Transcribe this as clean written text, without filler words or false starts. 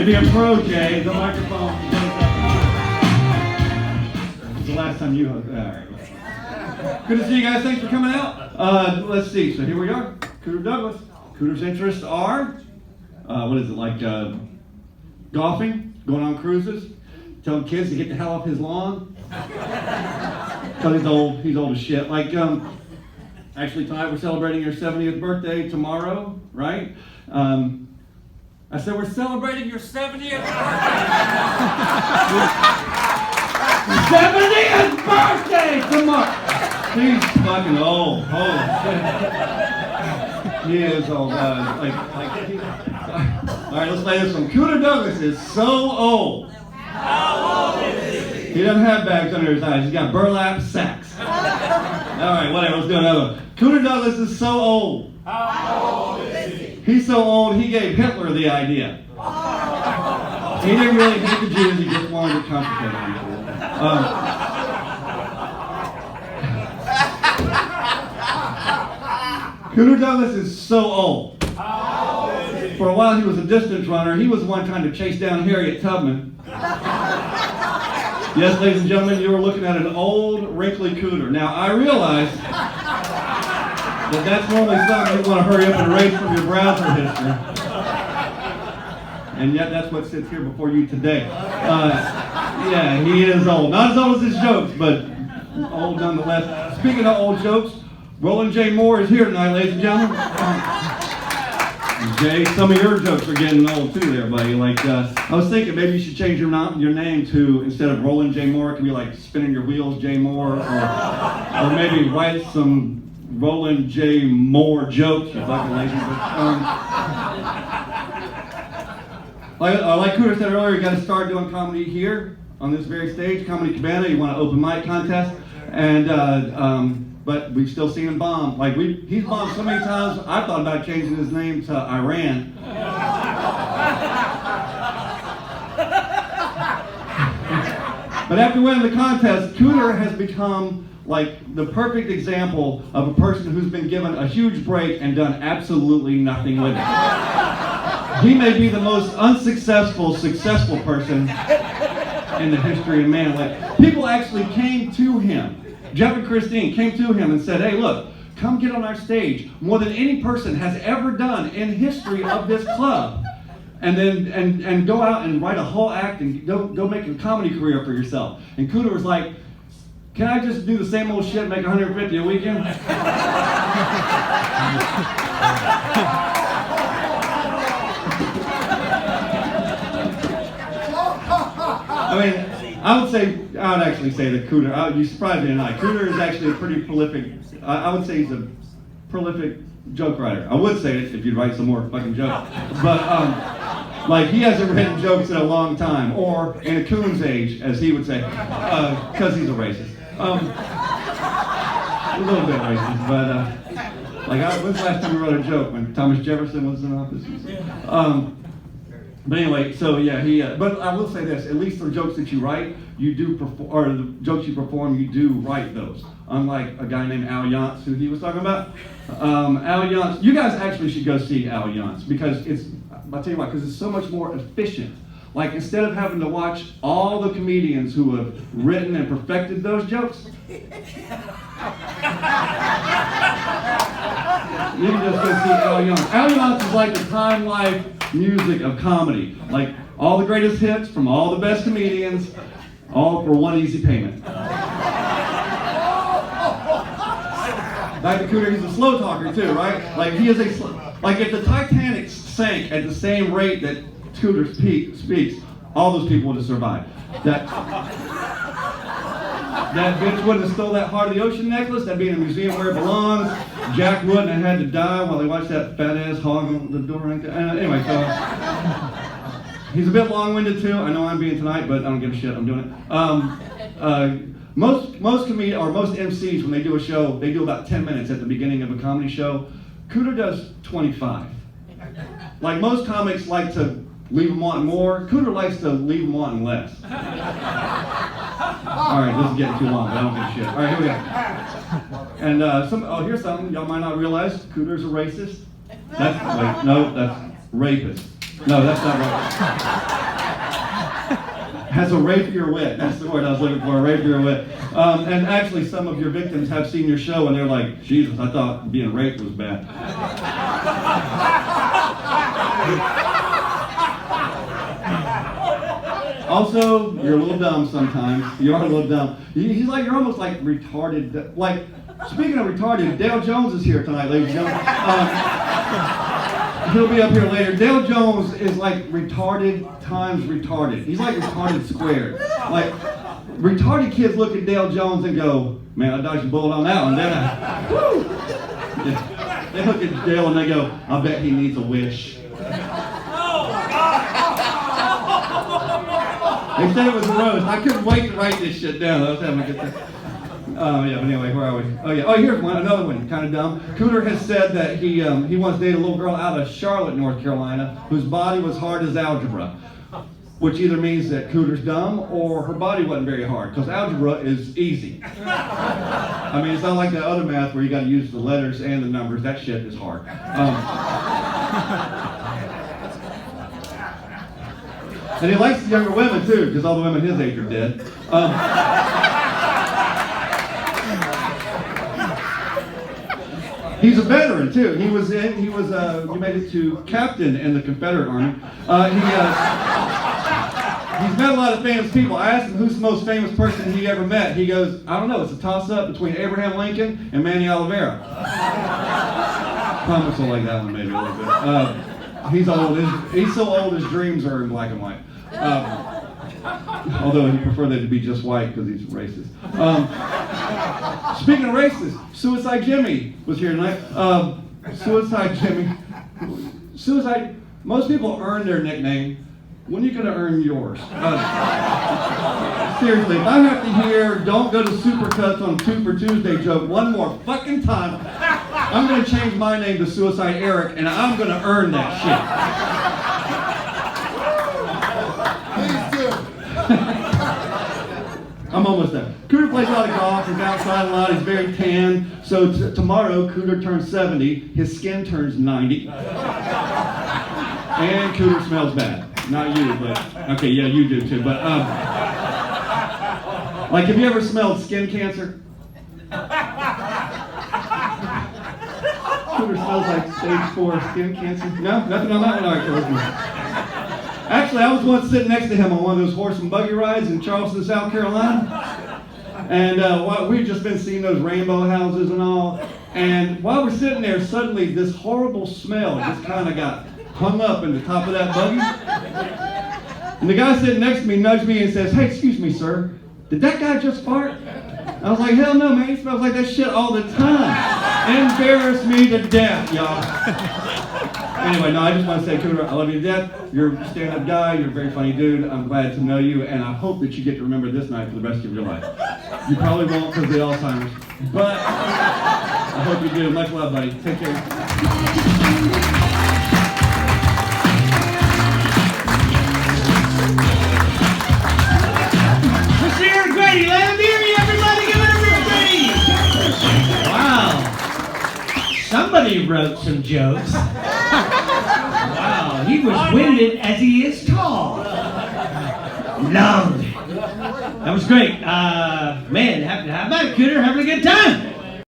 to be a pro, Jay. The microphone. It's the last time you hung. All right. Good to see you guys. Thanks for coming out. Let's see. So here we are. Cooter Douglas. Cooter's interests are, what is it, like golfing, going on cruises, telling kids to get the hell off his lawn. Because he's old as shit. Like, actually tonight we're celebrating your 70th birthday tomorrow, right? I said we're celebrating your 70th birthday. 70th birthday tomorrow. He's fucking old. Holy shit. He is old. All right, let's play this one. Cooter Douglas is so old. How old is he? He doesn't have bags under his eyes. He's got burlap sacks. All right, whatever. Let's do another one. Cooter Douglas is so old. How old is he? He's so old, he gave Hitler the idea. He didn't really hate the Jews. He just wanted to complicate people. Cooter Douglas is so old. How old is he? For a while, he was a distance runner. He was the one trying to chase down Harriet Tubman. Yes, ladies and gentlemen, you are looking at an old, wrinkly Cooter. Now, I realize that's normally something you want to hurry up and erase from your browser history. And yet, that's what sits here before you today. Yeah, he is old. Not as old as his jokes, but old nonetheless. Speaking of old jokes, Roland J. Moore is here tonight, ladies and gentlemen. Jay, some of your jokes are getting old too there, buddy. Like, I was thinking maybe you should change your name to, instead of Roland J. Moore, it could be like Spinning Your Wheels J. Moore, or maybe write some Roland J. Moore jokes, you fucking lazy. Like Cooter said earlier, you got to start doing comedy here on this very stage, Comedy Cabana. You want an open mic contest, and but we've still seen him bomb. Like he's bombed so many times. I thought about changing his name to Iran. But after winning the contest, Cooter has become like the perfect example of a person who's been given a huge break and done absolutely nothing with it. He may be the most unsuccessful, successful person in the history of man. Like, people actually came to him. Jeff and Christine came to him and said, "Hey, look, come get on our stage more than any person has ever done in history of this club. And then and go out and write a whole act and go make a comedy career for yourself." And Cooter was like, "Can I just do the same old shit and make $150 a weekend?" I mean, I would actually say that Cooter, you surprised me tonight. Cooter is actually a pretty prolific, I would say he's a prolific joke writer. I would say it if you'd write some more fucking jokes. But, like, he hasn't written jokes in a long time, or in a coon's age, as he would say, because he's a racist. A little bit racist, but, when's the last time we wrote a joke? When Thomas Jefferson was in office? But anyway, so yeah, but I will say this, at least the jokes that you write, you do perform, or the jokes you perform, you do write those. Unlike a guy named Al Yance, who he was talking about. Al Yance, you guys actually should go see Al Yance, because I'll tell you why, because it's so much more efficient. Like, instead of having to watch all the comedians who have written and perfected those jokes, you can just go see Al Yance. Al Yance is like the Time Life music of comedy. Like, all the greatest hits from all the best comedians, all for one easy payment. Back to Cooter, he's a slow talker too, right? Like, he is like, if the Titanic sank at the same rate that Cooter speaks, all those people would have survived. That bitch wouldn't have stole that Heart of the Ocean necklace. That'd be in a museum where it belongs. Jack wouldn't have had to die while they watched that fat ass hog on the door right there. Anyway, so he's a bit long-winded too. I know I'm being tonight, but I don't give a shit. I'm doing it. Most MCs, when they do a show, they do about 10 minutes at the beginning of a comedy show. Cooter does 25. Like, most comics like to leave them wanting more. Cooter likes to leave them wanting less. All right, this is getting too long, but I don't give a shit. All right, here we go. And here's something y'all might not realize. Cooter's a racist. That's rapist. No, that's not right. Has a rapier wit. That's the word I was looking for, a rapier wit. And actually, some of your victims have seen your show and they're like, Jesus, I thought being raped was bad. Also, you're a little dumb sometimes. You are a little dumb. He's like, you're almost like retarded. Like, speaking of retarded, Dale Jones is here tonight, ladies and gentlemen. He'll be up here later. Dale Jones is like retarded times retarded. He's like retarded squared. Like, retarded kids look at Dale Jones and go, man, I dodged a bullet on that one, didn't I? Woo! Yeah. They look at Dale and they go, I bet he needs a wish. They said it was a roast. I couldn't wait to write this shit down. I was having a good time. Yeah, but anyway, where are we? Oh, yeah. Oh, here's one. Another one. Kind of dumb. Cooter has said that he once dated a little girl out of Charlotte, North Carolina, whose body was hard as algebra, which either means that Cooter's dumb or her body wasn't very hard, because algebra is easy. I mean, it's not like the other math where you got to use the letters and the numbers. That shit is hard. And he likes the younger women too, because all the women his age are dead. He's a veteran too. He made it to captain in the Confederate Army. He's met a lot of famous people. I asked him who's the most famous person he ever met. He goes, I don't know. It's a toss-up between Abraham Lincoln and Manny Olivera. Comics will like that one maybe a little bit. He's old. He's so old his dreams are in black and white. Although he preferred they to be just white because he's racist. Speaking of racist, Suicide Jimmy was here tonight. Suicide Jimmy. Suicide. Most people earn their nickname. When are you going to earn yours? Seriously, if I have to hear "Don't go to Supercuts on 2 for Tuesday" joke one more fucking time, I'm going to change my name to Suicide Eric, and I'm going to earn that shit. I'm almost there. Cooter plays a lot of golf. He's outside a lot. He's very tan. So tomorrow, Cooter turns 70. His skin turns 90. And Cooter smells bad. Not you, but okay, yeah, you do too. But like, have you ever smelled skin cancer? Cooter smells like stage 4 skin cancer. No, nothing on that one. All right, listen. Actually, I was once sitting next to him on one of those horse and buggy rides in Charleston, South Carolina. And we'd just been seeing those rainbow houses and all. And while we're sitting there, suddenly this horrible smell just kind of got hung up in the top of that buggy. And the guy sitting next to me nudged me and says, hey, excuse me, sir, did that guy just fart? I was like, hell no, man, he smells like that shit all the time. Embarrassed me to death, y'all. Anyway, no, I just want to say, Cooter, I love you to death. You're a stand-up guy. You're a very funny dude. I'm glad to know you, and I hope that you get to remember this night for the rest of your life. You probably won't because of the Alzheimer's, but I hope you do. Much love, buddy. Take care. Mr. Grady, let him hear you, everybody. Give it up for Grady. Wow. Somebody wrote some jokes. Wow, he was winded as he is tall. Loved. That was great. Man, how about it, Cooter? Having a good time?